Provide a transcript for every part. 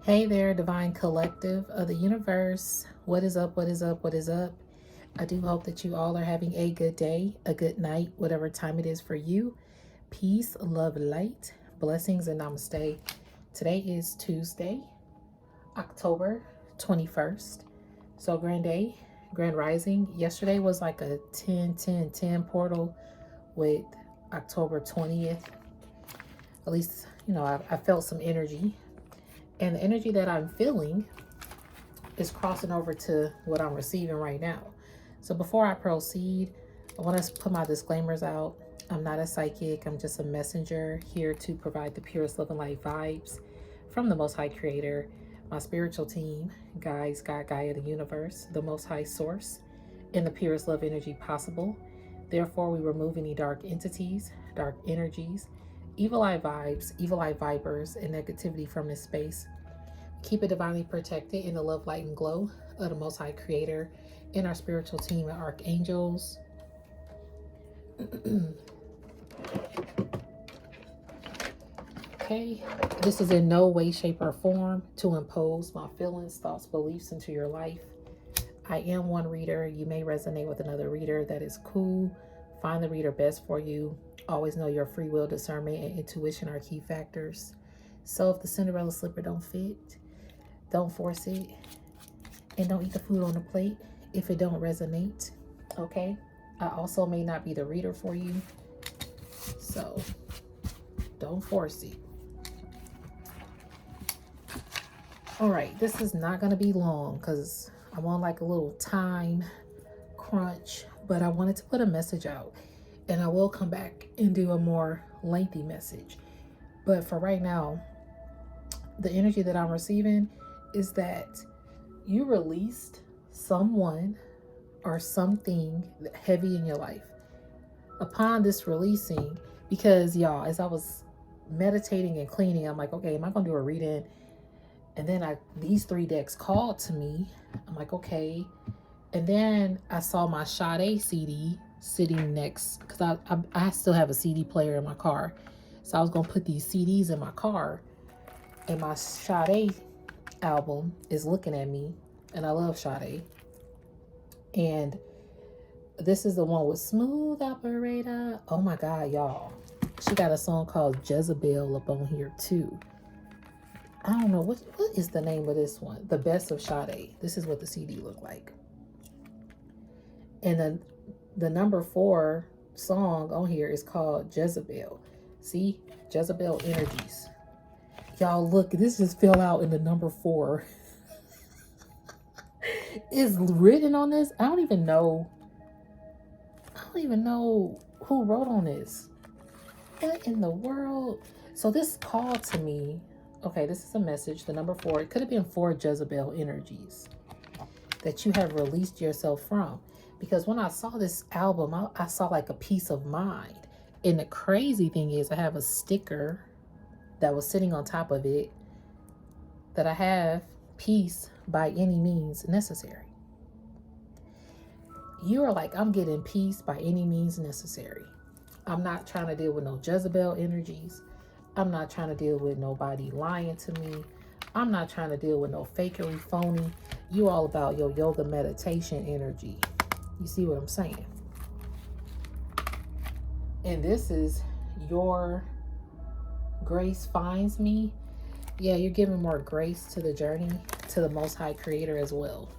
Hey there, divine collective of the universe. What is up? What is up? What is up? I do hope that you all are having a good day, a good night, whatever time it is for you. Peace, love, light, blessings, and namaste. Today is Tuesday, October 21st. So, grand day, grand rising. Yesterday was like a 10 portal with October 20th. At least, I felt some energy. And the energy that I'm feeling is crossing over to what I'm receiving right now. So before I proceed, I want to put my disclaimers out. I'm not a psychic. I'm just a messenger here to provide the purest love and light vibes from the Most High Creator, my spiritual team, guides, God, Gaia, the universe, the Most High Source, in the purest love energy possible. Therefore, we remove any dark entities, dark energies, evil eye vibes, evil eye vibers, and negativity from this space. Keep it divinely protected in the love, light, and glow of the Most High Creator and our spiritual team of archangels. Okay, this is in no way, shape, or form to impose my feelings, thoughts, beliefs into your life. I am one reader. You may resonate with another reader. That is cool. Find the reader best for you. Always know your free will, discernment, and intuition are key factors. So if the Cinderella slipper don't fit, don't force it. And don't eat the food on the plate if it don't resonate. Okay? I also may not be the reader for you. So don't force it. All right, this is not going to be long because I'm on like a little time crunch, but I wanted to put a message out, and I will come back and do a more lengthy message. But for right now, the energy that I'm receiving is that you released someone or something heavy in your life. Upon this releasing, because y'all, as I was meditating and cleaning, I'm like, okay, am I gonna do a reading? And then these three decks called to me. I'm like, okay. And then I saw my Sade CD sitting next, because I still have a CD player in my car. So I was gonna put these CDs in my car, and my Sade album is looking at me, and I love Sade. And this is the one with Smooth Operator. Oh my God, y'all. She got a song called Jezebel up on here too. I don't know, what is the name of this one? The Best of Sade. This is what the CD looked like. And then the number 4 song on here is called Jezebel. See? Jezebel Energies. Y'all look, this just fell out in the number 4. It's written on this. I don't even know who wrote on this. What in the world? So this called to me. Okay, this is a message. The number 4. It could have been 4 Jezebel energies that you have released yourself from. Because when I saw this album, I saw like a peace of mind. And the crazy thing is, I have a sticker that was sitting on top of it that I have peace by any means necessary. You are like, I'm getting peace by any means necessary. I'm not trying to deal with no Jezebel energies. I'm not trying to deal with nobody lying to me. I'm not trying to deal with no fakery, phony. You all about your yoga meditation energy. You see what I'm saying? And this is your grace finds me. Yeah, you're giving more grace to the journey, to the Most High Creator as well.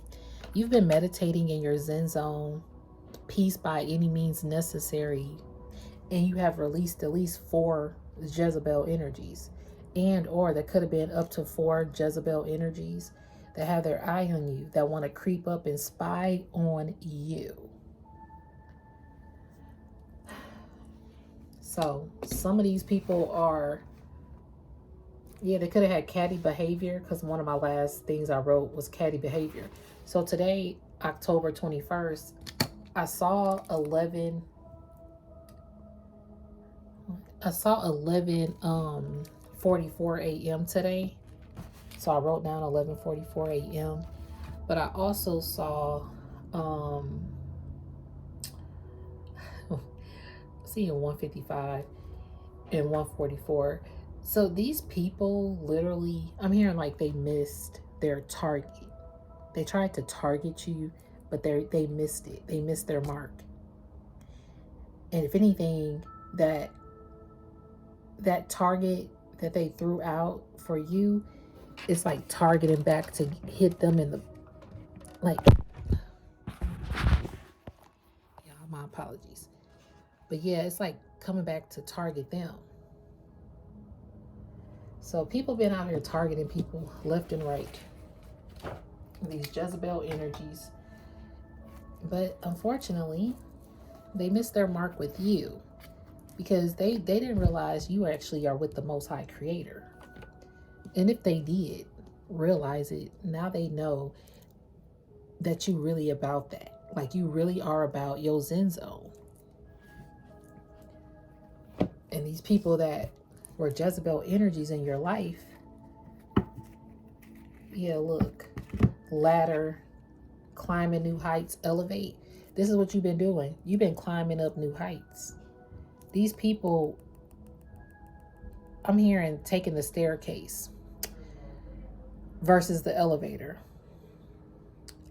You've been meditating in your Zen zone, peace by any means necessary, and you have released at least 4 Jezebel energies, and or there could have been up to 4 Jezebel energies that have their eye on you, that want to creep up and spy on you. So some of these people are, yeah, they could have had catty behavior, because one of my last things I wrote was catty behavior. So today, October 21st, I saw 11:44 a.m. today. So I wrote down 11:44 a.m. But I also saw seeing 155 and 144. So these people literally, I'm hearing like they missed their target. They tried to target you, but they missed it. They missed their mark. And if anything, that target that they threw out for you, it's like targeting back to hit them in the, like, yeah, my apologies. But yeah, it's like coming back to target them. So people been out here targeting people left and right. These Jezebel energies. But unfortunately, they missed their mark with you because they didn't realize you actually are with the Most High Creator. And if they did realize it, now they know that you really about that. Like you really are about your Zen zone. And these people that were Jezebel energies in your life, yeah, look, ladder, climbing new heights, elevate. This is what you've been doing. You've been climbing up new heights. These people, I'm hearing taking the staircase versus the elevator,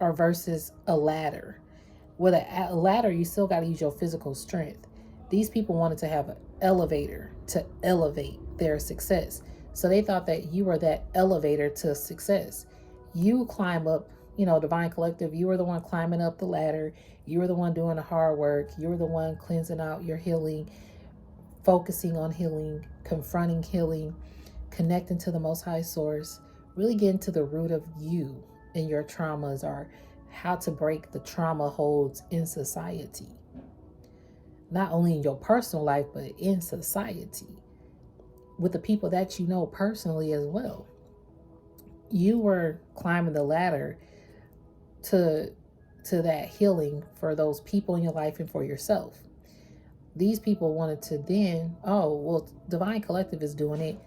or versus a ladder. With a ladder, you still got to use your physical strength. These people wanted to have an elevator to elevate their success. So they thought that you were that elevator to success. You climb up, Divine Collective, you were the one climbing up the ladder. You were the one doing the hard work. You were the one cleansing out your healing, focusing on healing, confronting healing, connecting to the Most High Source, really getting to the root of you and your traumas, or how to break the trauma holds in society. Not only in your personal life, but in society, with the people that you know personally as well. You were climbing the ladder to that healing for those people in your life and for yourself. These people wanted to then, oh, well, Divine Collective is doing it.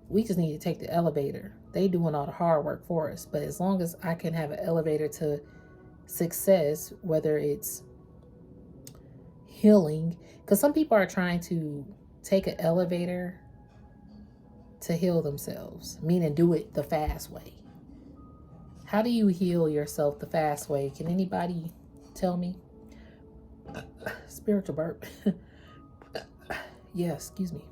We just need to take the elevator. They doing all the hard work for us. But as long as I can have an elevator to success, whether it's healing, because some people are trying to take an elevator to heal themselves, meaning do it the fast way. How do you heal yourself the fast way? Can anybody tell me? Spiritual burp. Yeah, excuse me.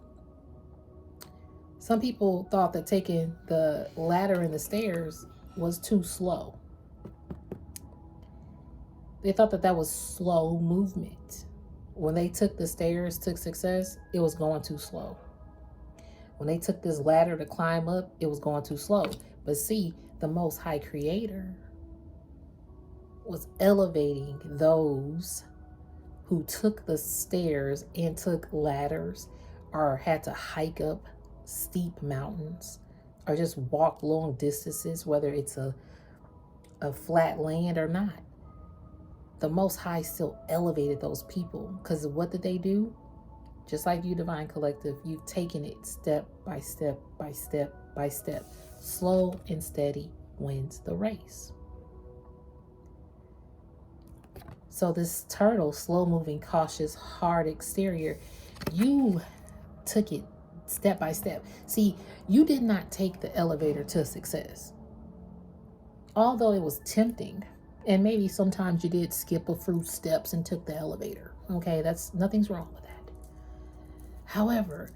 Some people thought that taking the ladder and the stairs was too slow. They thought that that was slow movement. When they took the stairs to success, it was going too slow. When they took this ladder to climb up, it was going too slow. But see, the Most High Creator was elevating those who took the stairs and took ladders, or had to hike up steep mountains, or just walk long distances, whether it's a flat land or not. The Most High still elevated those people, because what did they do? Just like you, Divine Collective, you've taken it step by step by step by step. Slow and steady wins the race. So this turtle, slow moving, cautious, hard exterior, you took it step by step. See, you did not take the elevator to success. Although it was tempting, and maybe sometimes you did skip a few steps and took the elevator. Okay, nothing's wrong with that. However,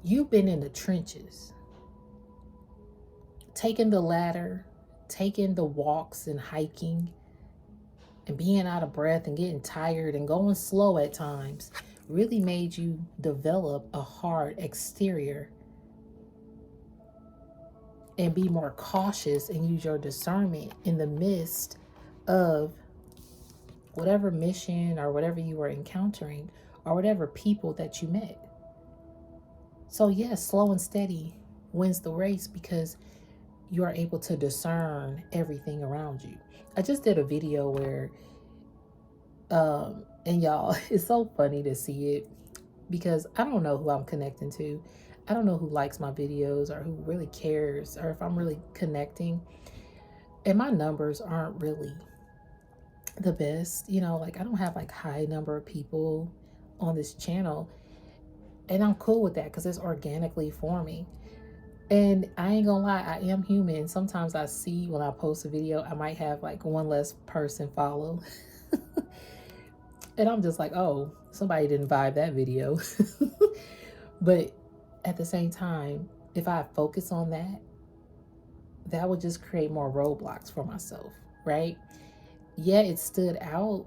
you've been in the trenches, taking the ladder, taking the walks and hiking, and being out of breath and getting tired and going slow at times really made you develop a hard exterior and be more cautious and use your discernment in the midst of whatever mission or whatever you were encountering, or whatever people that you met. So yes, slow and steady wins the race, because you are able to discern everything around you. I just did a video where, and y'all, it's so funny to see it, because I don't know who I'm connecting to. I don't know who likes my videos or who really cares, or if I'm really connecting. And my numbers aren't really the best, like I don't have like high number of people on this channel. And I'm cool with that, because it's organically forming. And I ain't gonna lie, I am human. Sometimes I see when I post a video, I might have like one less person follow. And I'm just like, oh, somebody didn't vibe that video. But at the same time, if I focus on that, that would just create more roadblocks for myself, right? Yeah, it stood out.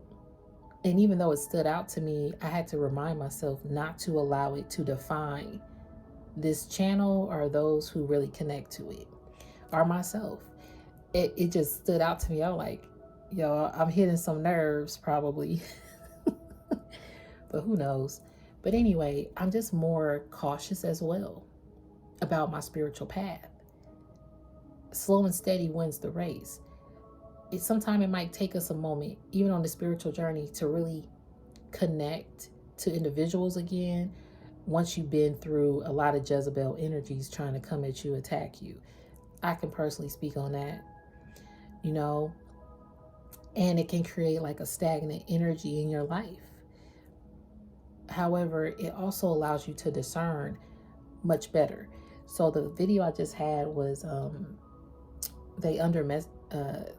And even though it stood out to me, I had to remind myself not to allow it to define this channel or those who really connect to it or myself. It just stood out to me. I was like, yo, I'm hitting some nerves probably, but who knows? But anyway, I'm just more cautious as well about my spiritual path. Slow and steady wins the race. Sometimes it might take us a moment, even on the spiritual journey, to really connect to individuals again once you've been through a lot of Jezebel energies trying to come at you, attack you. I can personally speak on that, you know, and it can create like a stagnant energy in your life. However, it also allows you to discern much better. So the video I just had was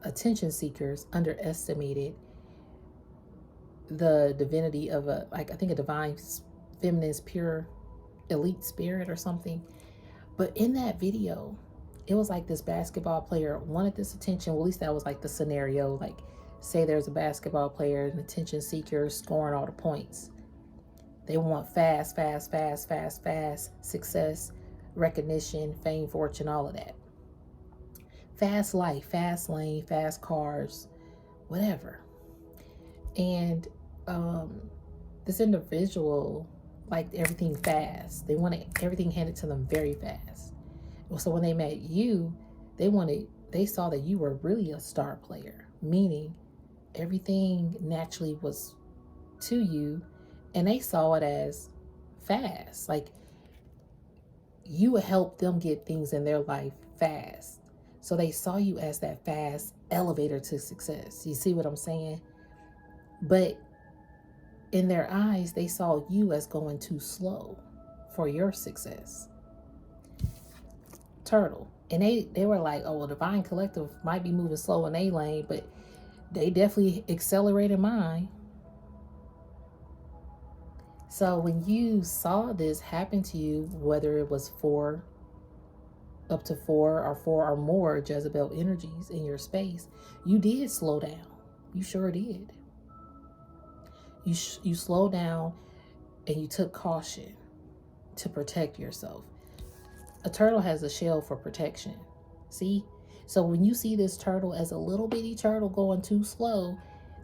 attention seekers underestimated the divinity of I think a divine feminine pure elite spirit or something. But in that video, it was like this basketball player wanted this attention. Well, at least that was like the scenario. Like, say there's a basketball player, an attention seeker, scoring all the points. They want fast success, recognition, fame, fortune, all of that. Fast life, fast lane, fast cars, whatever. And this individual liked everything fast. They wanted everything handed to them very fast. So when they met you, they saw that you were really a star player, meaning everything naturally was to you, and they saw it as fast. Like, you would help them get things in their life fast. So they saw you as that fast elevator to success. You see what I'm saying? But in their eyes, they saw you as going too slow for your success. Turtle. And they were like, oh, well, Divine Collective might be moving slow in a lane, but they definitely accelerated mine. So when you saw this happen to you, whether it was up to four or more Jezebel energies in your space, you did slow down. You sure did. You slowed down and you took caution to protect yourself. A turtle has a shell for protection. See? So when you see this turtle as a little bitty turtle going too slow,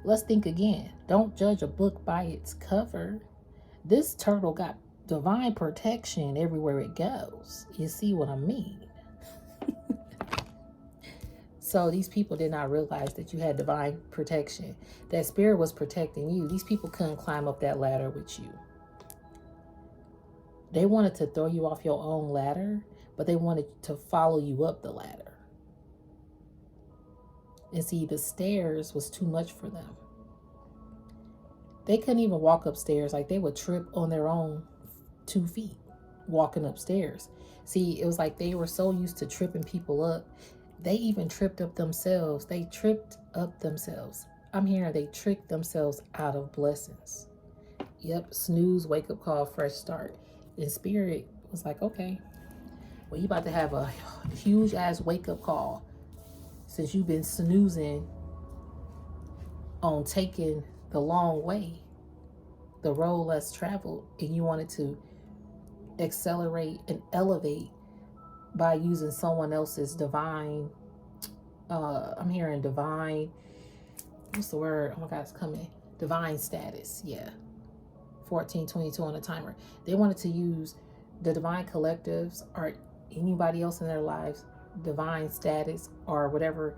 let's think again. Don't judge a book by its cover. This turtle got divine protection everywhere it goes. You see what I mean? So these people did not realize that you had divine protection. That spirit was protecting you. These people couldn't climb up that ladder with you. They wanted to throw you off your own ladder, but they wanted to follow you up the ladder. And see, the stairs was too much for them. They couldn't even walk upstairs. Like, they would trip on their own 2 feet walking upstairs. See, it was like they were so used to tripping people up. They even tripped up themselves. They tripped up themselves. I'm hearing they tricked themselves out of blessings. Yep, snooze, wake up call, fresh start. And spirit was like, okay, well, you about to have a huge ass wake up call since you've been snoozing on taking the long way, the road less traveled, and you wanted to accelerate and elevate by using someone else's divine, I'm hearing divine, what's the word? Oh my God, it's coming. Divine status. Yeah. 1422 on the timer. They wanted to use the divine collectives or anybody else in their lives, divine status or whatever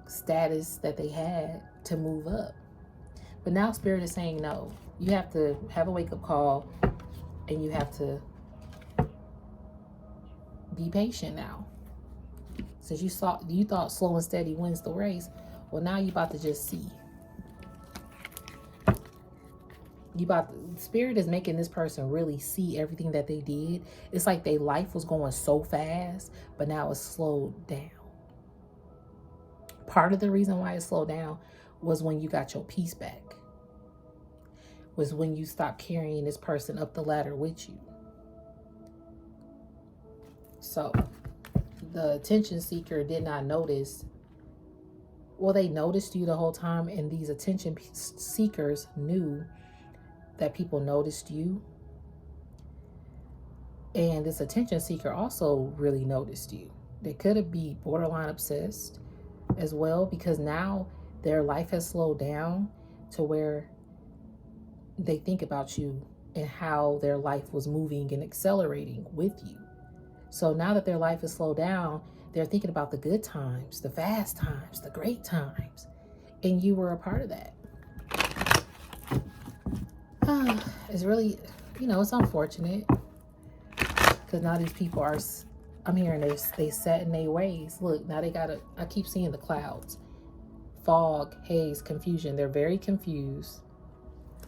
status that they had to move up. But now spirit is saying, no, you have to have a wake-up call and you have to be patient now. Since you thought slow and steady wins the race, well, now you're about to just see. Spirit is making this person really see everything that they did. It's like their life was going so fast, but now it's slowed down. Part of the reason why it slowed down was when you got your peace back, was when you stopped carrying this person up the ladder with you. So the attention seeker did not notice. Well, they noticed you the whole time, and these attention seekers knew that people noticed you. And this attention seeker also really noticed you. They could be borderline obsessed as well, because now their life has slowed down to where they think about you and how their life was moving and accelerating with you. So now that their life is slowed down, they're thinking about the good times, the fast times, the great times. And you were a part of that. It's really, it's unfortunate. Because now these people are, I'm hearing they set in their ways. Look, now I keep seeing the clouds. Fog, haze, confusion. They're very confused.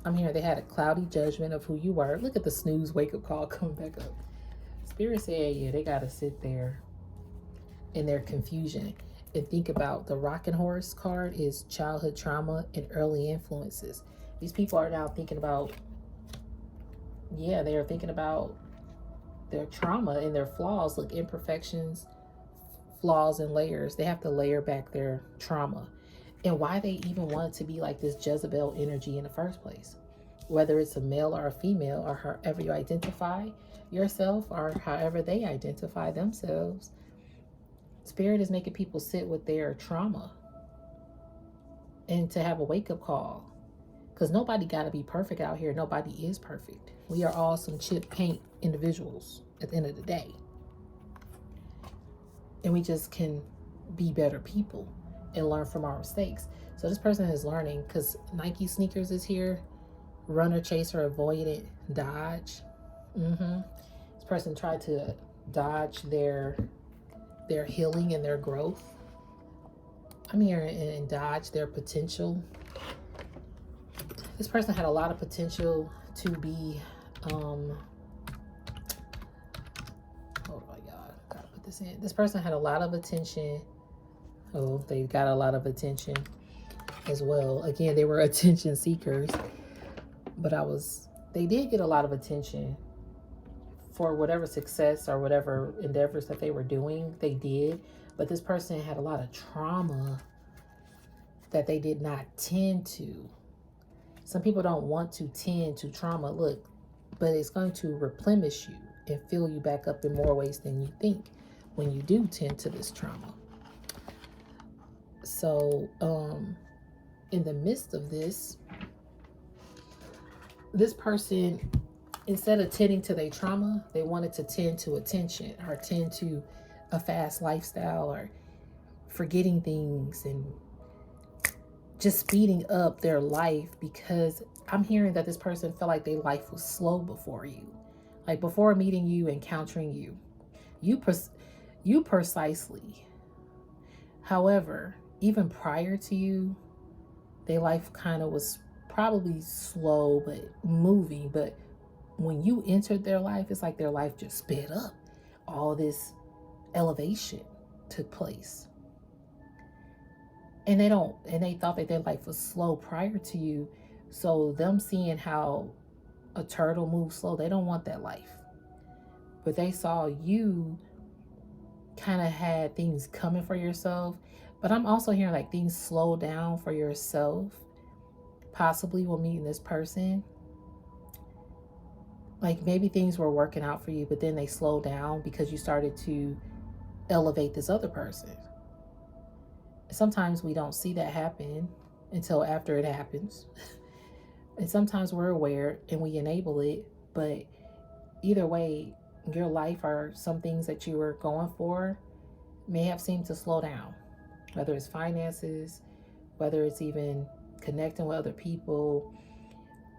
I'm hearing they had a cloudy judgment of who you were. Look at the snooze wake-up call coming back up. Spirit said, yeah, they got to sit there in their confusion and think about the rocking horse card is childhood trauma and early influences. These people are now thinking about, they are thinking about their trauma and their flaws. Look, imperfections, flaws, and layers. They have to layer back their trauma and why they even want to be like this Jezebel energy in the first place. Whether it's a male or a female, or however you identify yourself, or however they identify themselves, Spirit is making people sit with their trauma and to have a wake-up call. Because nobody got to be perfect out here. Nobody is perfect. We are all some chip paint individuals at the end of the day. And we just can be better people and learn from our mistakes. So this person is learning, because Nike sneakers is here. Runner, chaser, avoid it, dodge. This person tried to dodge their healing and their growth. I'm here and dodge their potential. This person had a lot of potential to be, hold on, y'all, gotta put this in. This person had a lot of attention. Oh, they got a lot of attention as well. Again, they were attention seekers, but they did get a lot of attention for whatever success or whatever endeavors that they were doing. They did, but this person had a lot of trauma that they did not tend to. Some people don't want to tend to trauma, look, but it's going to replenish you and fill you back up in more ways than you think when you do tend to this trauma. So, in the midst of this person, instead of tending to their trauma, they wanted to tend to attention, or tend to a fast lifestyle, or forgetting things and just speeding up their life, because I'm hearing that this person felt like their life was slow before you. Like before meeting you, encountering you. You precisely. However, even prior to you, their life kind of was probably slow but moving. But when you entered their life, it's like their life just sped up. All this elevation took place. And they thought that their life was slow prior to you. So them seeing how a turtle moves slow, they don't want that life. But they saw you kind of had things coming for yourself. But I'm also hearing like things slow down for yourself, possibly when meeting this person. Like maybe things were working out for you, but then they slowed down because you started to elevate this other person. Sometimes we don't see that happen until after it happens. And sometimes we're aware and we enable it. But either way, your life or some things that you were going for may have seemed to slow down. Whether it's finances, whether it's even connecting with other people,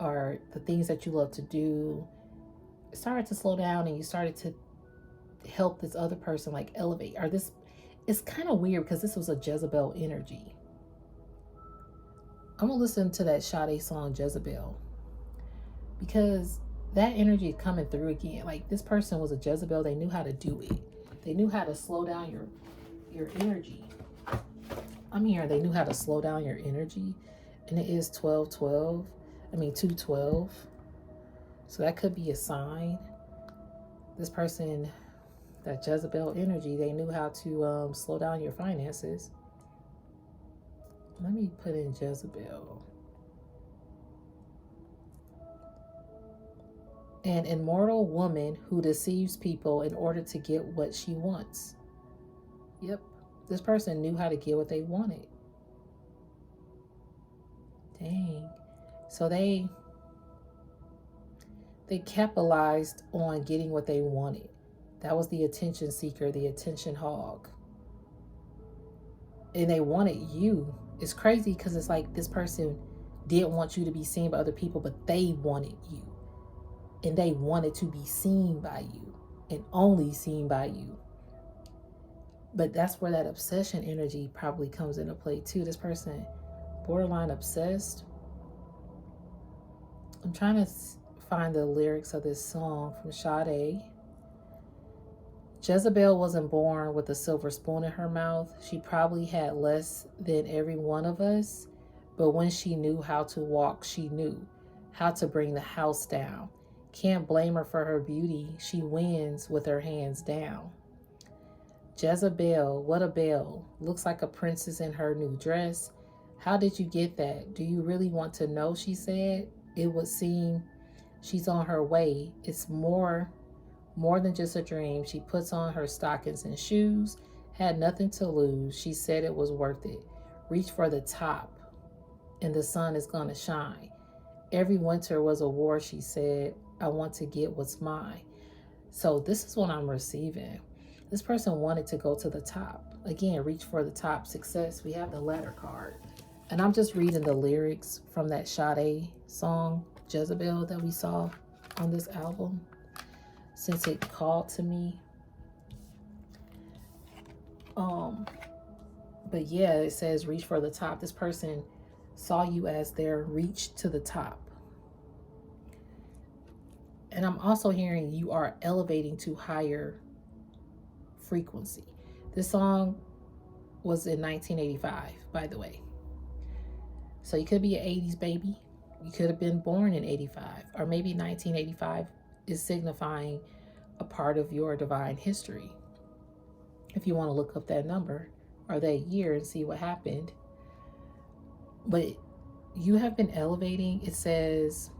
or the things that you love to do, it started to slow down and you started to help this other person like elevate. Or this, it's kind of weird because this was a Jezebel energy. I'm going to listen to that Sade song, Jezebel. because that energy is coming through again. Like, this person was a Jezebel. They knew how to do it. They knew how to slow down your energy. I'm here. They knew how to slow down your energy. And it is 12-12. I mean 2-12. So that could be a sign. This person, that Jezebel energy, they knew how to slow down your finances. Let me put in Jezebel. An immortal woman who deceives people in order to get what she wants. Yep. This person knew how to get what they wanted. Dang. So they capitalized on getting what they wanted. That was the attention seeker, the attention hog. And they wanted you. It's crazy because it's like this person didn't want you to be seen by other people, but they wanted you. And they wanted to be seen by you and only seen by you. But that's where that obsession energy probably comes into play too. This person, borderline obsessed. I'm trying to find the lyrics of this song from Sade. Jezebel wasn't born with a silver spoon in her mouth. She probably had less than every one of us. But when she knew how to walk, she knew how to bring the house down. Can't blame her for her beauty. She wins with her hands down. Jezebel, what a belle. Looks like a princess in her new dress. How did you get that? Do you really want to know? She said. It would seem she's on her way. It's more than just a dream. She puts on her stockings and shoes. Had nothing to lose. She said it was worth it. Reach for the top and the sun is gonna shine. Every winter was a war, she said. I want to get what's mine. So this is what I'm receiving. This person wanted to go to the top. Again, reach for the top, success. We have the ladder card. And I'm just reading the lyrics from that Sade song, Jezebel, that we saw on this album, since it called to me. But yeah, it says reach for the top. This person saw you as their reach to the top. And I'm also hearing you are elevating to higher frequency. This song was in 1985, by the way. So you could be an 80s baby. You could have been born in 85, or maybe 1985 is signifying a part of your divine history. If you want to look up that number or that year and see what happened. But you have been elevating. It says,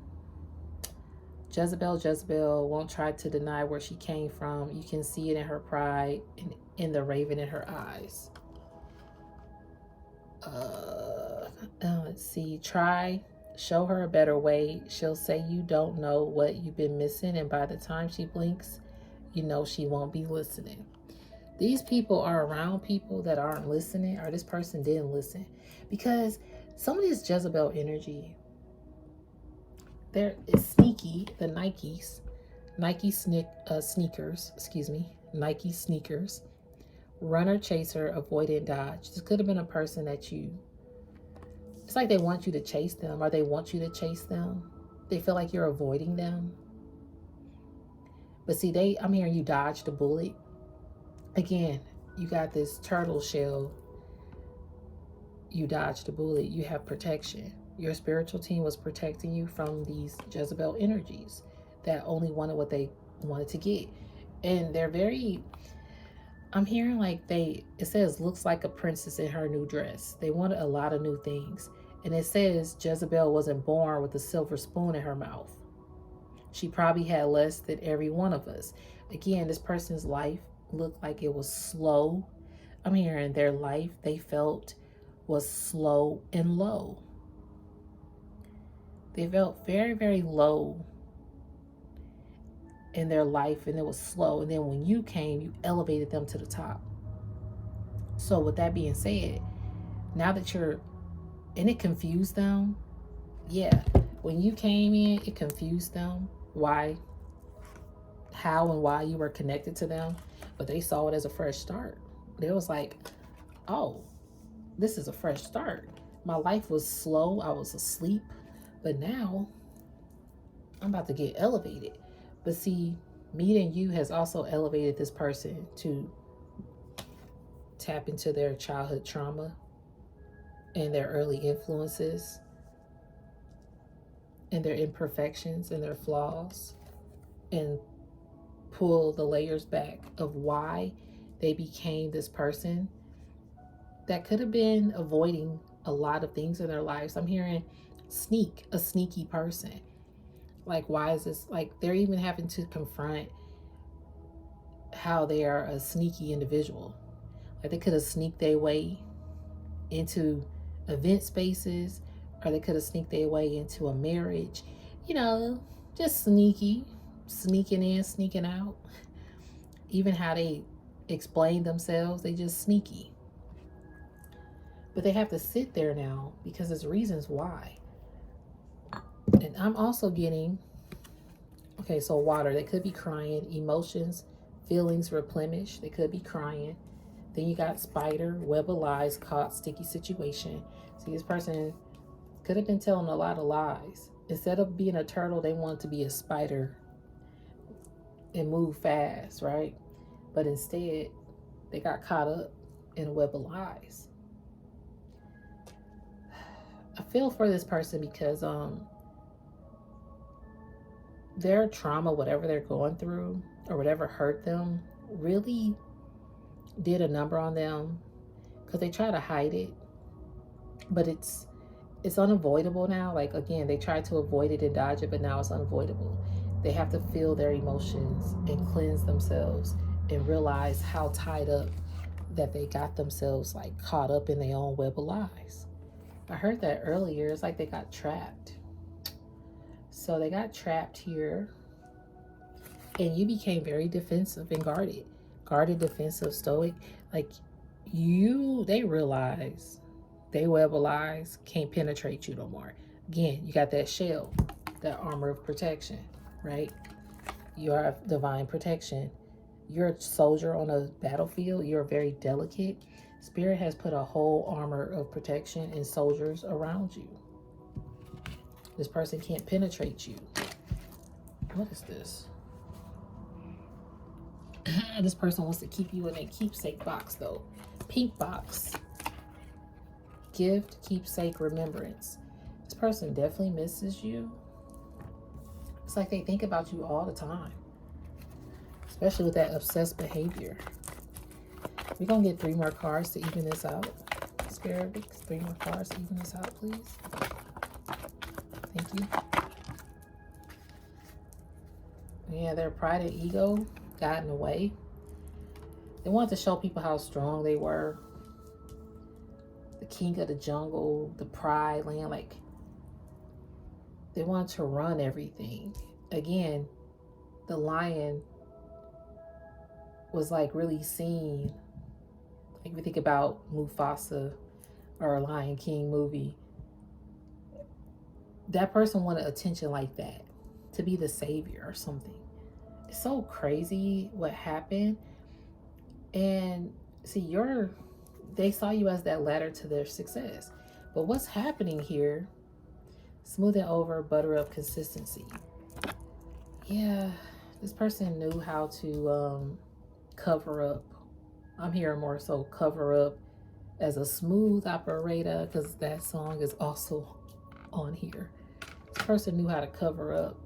Jezebel won't try to deny where she came from. You can see it in her pride and in the raven in her eyes. Let's see. Show her a better way. She'll say you don't know what you've been missing, and by the time she blinks, you know she won't be listening. These people are around people that aren't listening, or this person didn't listen, because some of this Jezebel energy, there is sneaky. The Nike sneakers, runner, chaser, avoid and dodge. This could have been a person that it's like they want you to chase them, or they want you to chase them. They feel like you're avoiding them. But see, I'm hearing you dodged a bullet. Again, you got this turtle shell. You dodged a bullet. You have protection. Your spiritual team was protecting you from these Jezebel energies that only wanted what they wanted to get. And they're very, I'm hearing like it says, looks like a princess in her new dress. They wanted a lot of new things. And it says Jezebel wasn't born with a silver spoon in her mouth. She probably had less than every one of us. Again, this person's life looked like it was slow. I'm hearing their life they felt was slow and low. They felt very, very low in their life, and it was slow. And then when you came, you elevated them to the top. So with that being said, now that and it confused them. Yeah, when you came in, it confused them. Why, how and why you were connected to them. But they saw it as a fresh start. They was like, oh, this is a fresh start. My life was slow. I was asleep. But now I'm about to get elevated. But see, meeting you has also elevated this person to tap into their childhood trauma and their early influences and their imperfections and their flaws, and pull the layers back of why they became this person that could have been avoiding a lot of things in their lives. I'm hearing a sneaky person. Like, why is this? Like, they're even having to confront how they are a sneaky individual. Like, they could have sneaked their way into event spaces, or they could have sneaked their way into a marriage. You know, just sneaking in, sneaking out. Even how they explain themselves, they just sneaky. But they have to sit there now because there's reasons why. And I'm also getting, okay, so water. They could be crying, emotions, feelings replenished. They could be crying. Then you got spider, web of lies, caught, sticky situation. See, this person could have been telling a lot of lies. Instead of being a turtle, they want to be a spider and move fast, right? But instead, they got caught up in a web of lies. I feel for this person because their trauma, whatever they're going through or whatever hurt them, really did a number on them, because they try to hide it, but it's unavoidable now. Like, again, they tried to avoid it and dodge it, but now it's unavoidable. They have to feel their emotions and cleanse themselves and realize how tied up that they got themselves, like, caught up in their own web of lies. I heard that earlier. It's like they got trapped. So they got trapped here, and you became very defensive and guarded, defensive, stoic. Like, they realize they web of lies can't penetrate you no more. Again, you got that shell, that armor of protection, right? You are divine protection. You're a soldier on a battlefield. You're very delicate. Spirit has put a whole armor of protection and soldiers around you. This person can't penetrate you. What is this? This person wants to keep you in a keepsake box, though. Pink box. Gift, keepsake, remembrance. This person definitely misses you. It's like they think about you all the time, especially with that obsessed behavior. We're going to get 3 more cards to even this out. Spirit, 3 more cards to even this out, please. Thank you. Yeah, their pride and ego got in the way. They wanted to show people how strong they were. The king of the jungle, the pride land, like, they wanted to run everything. Again, the lion was, like, really seen. Like, we think about Mufasa or a Lion King movie. That person wanted attention like that, to be the savior or something. It's so crazy what happened. And see, they saw you as that ladder to their success. But what's happening here? Smooth it over, butter up consistency. Yeah, this person knew how to cover up. I'm hearing more so cover up as a smooth operator, because that song is also on here. This person knew how to cover up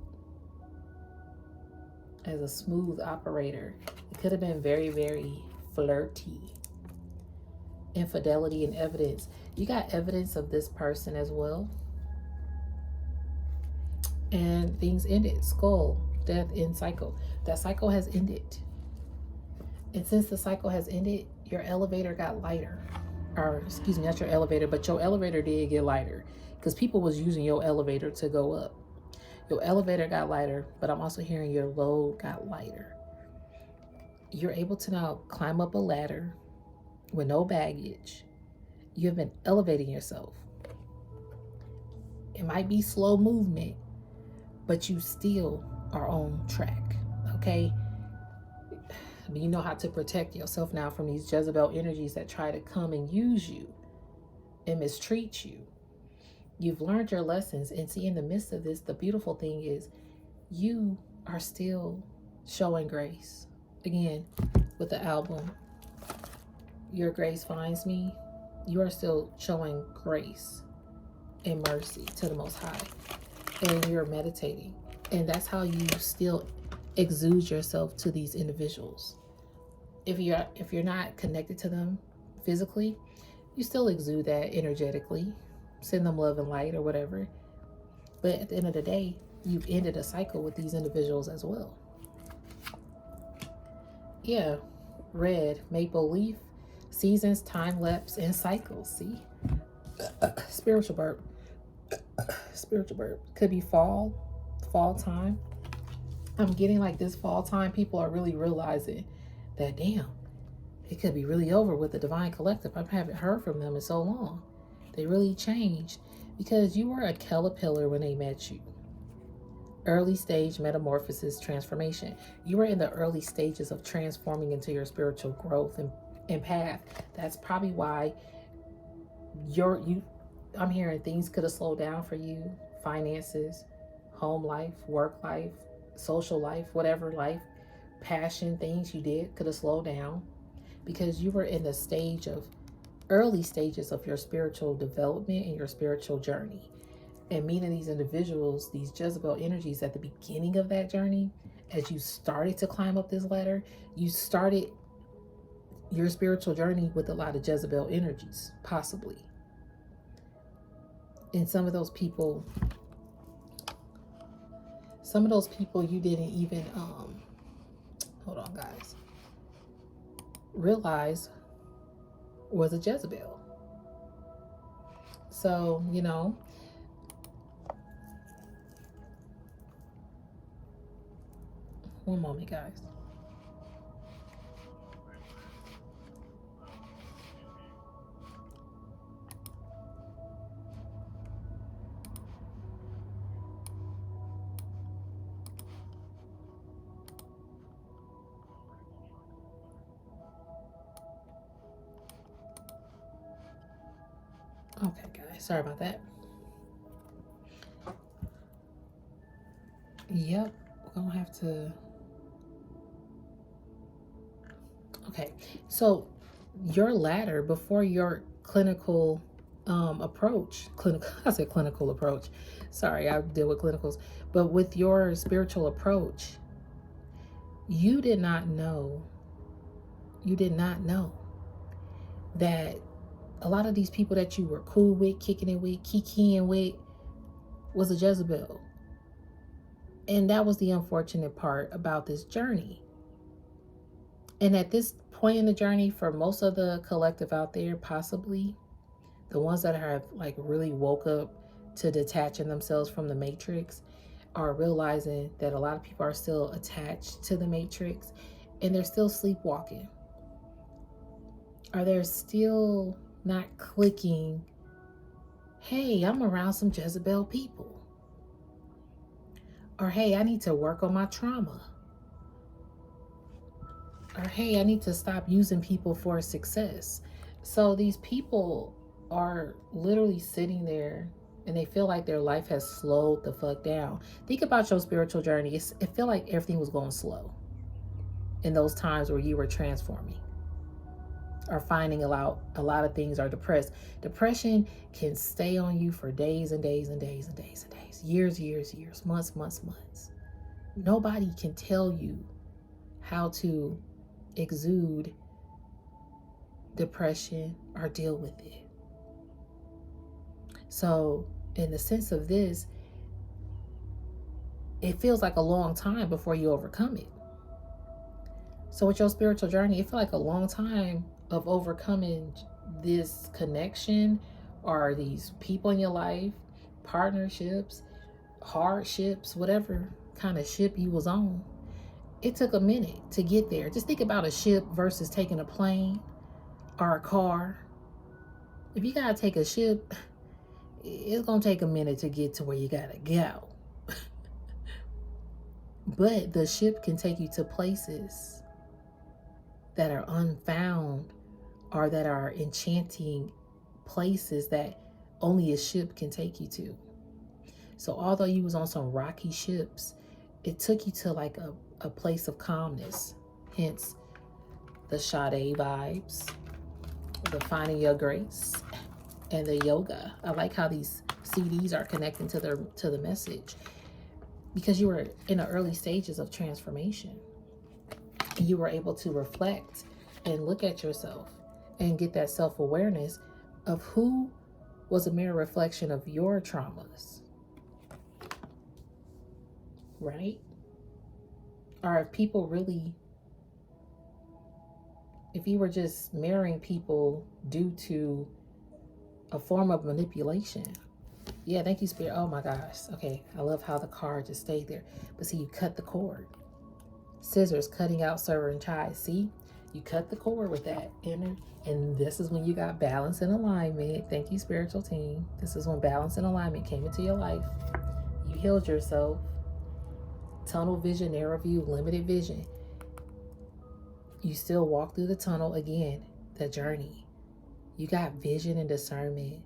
as a smooth operator. It could have been very, very flirty. Infidelity and evidence. You got evidence of this person as well. And things ended. Skull, death, end cycle. That cycle has ended. And since the cycle has ended, your elevator got lighter. Or, excuse me, not your elevator, but your elevator did get lighter, because people was using your elevator to go up. Your elevator got lighter, but I'm also hearing your load got lighter. You're able to now climb up a ladder with no baggage. You've been elevating yourself. It might be slow movement, but you still are on track, okay? But you know how to protect yourself now from these Jezebel energies that try to come and use you and mistreat you. You've learned your lessons, and see, in the midst of this, the beautiful thing is you are still showing grace. Again, with the album, Your Grace Finds Me, you are still showing grace and mercy to the Most High. And you're meditating. And that's how you still exude yourself to these individuals. If you're not connected to them physically, you still exude that energetically, send them love and light or whatever. But at the end of the day, you've ended a cycle with these individuals as well. Yeah, red, maple leaf, seasons, time lapse, and cycles. See, spiritual burp, spiritual burp. Could be fall time. I'm getting like this fall time. People are really realizing that, damn, it could be really over with the Divine Collective. I haven't heard from them in so long. They really changed because you were a caterpillar when they met you. Early stage metamorphosis transformation. You were in the early stages of transforming into your spiritual growth and path. That's probably why I'm hearing things could have slowed down for you. Finances, home life, work life, social life, whatever life, passion, things you did could have slowed down because you were in the early stages of your spiritual development and your spiritual journey. And meeting these individuals, these Jezebel energies at the beginning of that journey, as you started to climb up this ladder, you started your spiritual journey with a lot of Jezebel energies, possibly. And some of those people you didn't even, hold on guys, realize was a Jezebel. So, one moment, guys. Okay, guys, sorry about that. Yep, we're gonna have to. Okay, so your ladder before your clinical approach, I said clinical approach. Sorry, I deal with clinicals, but with your spiritual approach, you did not know that a lot of these people that you were cool with, kicking it with, kikiing with, was a Jezebel. And that was the unfortunate part about this journey. And at this point in the journey, for most of the collective out there, possibly the ones that have like really woke up to detaching themselves from the matrix, are realizing that a lot of people are still attached to the matrix and they're still sleepwalking. Are they still not clicking, hey, I'm around some Jezebel people? Or hey, I need to work on my trauma. Or hey, I need to stop using people for success. So these people are literally sitting there and they feel like their life has slowed the fuck down. Think about your spiritual journey. It felt like everything was going slow in those times where you were transforming or finding a lot of things are depressed. Depression can stay on you for days and days and days and days and days, years, months. Nobody can tell you how to exude depression or deal with it. So in the sense of this, it feels like a long time before you overcome it. So with your spiritual journey, it feels like a long time of overcoming this connection or these people in your life, partnerships, hardships, whatever kind of ship you was on. It took a minute to get there. Just think about a ship versus taking a plane or a car. If you gotta take a ship, it's gonna take a minute to get to where you gotta go. But the ship can take you to places that are unfound or that are enchanting places that only a ship can take you to. So although you was on some rocky ships, it took you to like a place of calmness. Hence the Sade vibes, the Finding Your Grace, and the yoga. I like how these CDs are connecting to the message, because you were in the early stages of transformation. You were able to reflect and look at yourself and get that self-awareness of who was a mirror reflection of your traumas, right? Or if people really, if you were just marrying people due to a form of manipulation. Yeah, thank you, Spirit. Oh my gosh. Okay, I love how the card just stayed there. But see, you cut the cord. Scissors, cutting out server and chives. See, you cut the cord with that inner, and this is when you got balance and alignment. Thank you, spiritual team. This is when balance and alignment came into your life. You healed yourself. Tunnel vision, narrow view, limited vision. You still walk through the tunnel again, the journey. You got vision and discernment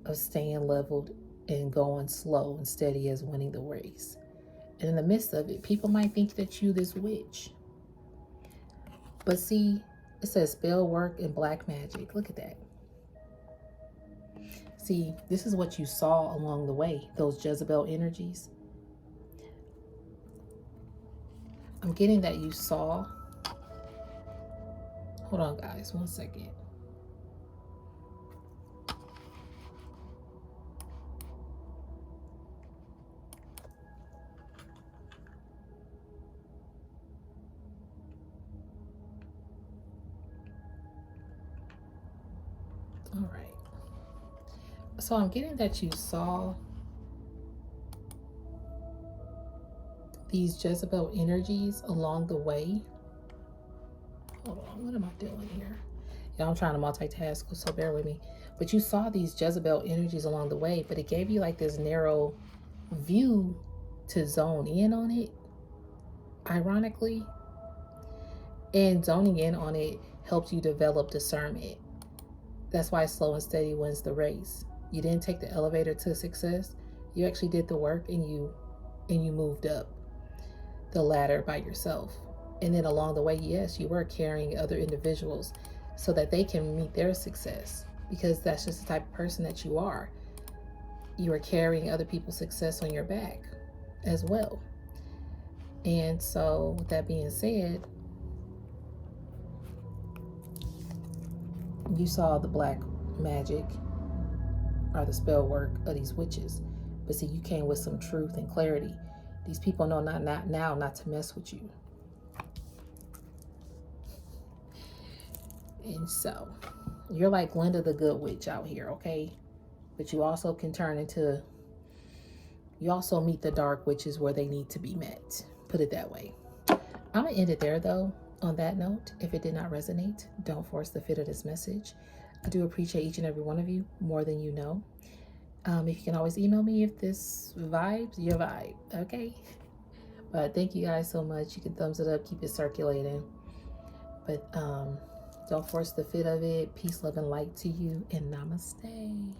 of staying leveled and going slow and steady as winning the race. And in the midst of it, people might think that you this witch. But see, it says spell work and black magic. Look at that. See, this is what you saw along the way, those Jezebel energies. I'm getting that you saw. Hold on, guys, 1 second. All right. So I'm getting that you saw these Jezebel energies along the way. Hold on, what am I doing here? Yeah, I'm trying to multitask, so bear with me. But you saw these Jezebel energies along the way, but it gave you like this narrow view to zone in on it, ironically. And zoning in on it helps you develop discernment. That's why slow and steady wins the race. You didn't take the elevator to success. You actually did the work, and you moved up the ladder by yourself. And then along the way, yes, you were carrying other individuals so that they can meet their success, because that's just the type of person that you are. You are carrying other people's success on your back as well. And so with that being said, you saw the black magic or the spell work of these witches. But see, you came with some truth and clarity. These people know not to mess with you. And so you're like Linda the Good Witch out here, okay? But you also can turn into, you also meet the dark witches where they need to be met. Put it that way. I'm going to end it there, though. On that note, if it did not resonate, don't force the fit of this message. I do appreciate each and every one of you more than you know. If you can always email me if this vibes your vibe, okay? But thank you guys so much. You can thumbs it up, keep it circulating. But don't force the fit of it. Peace, love, and light to you, and namaste.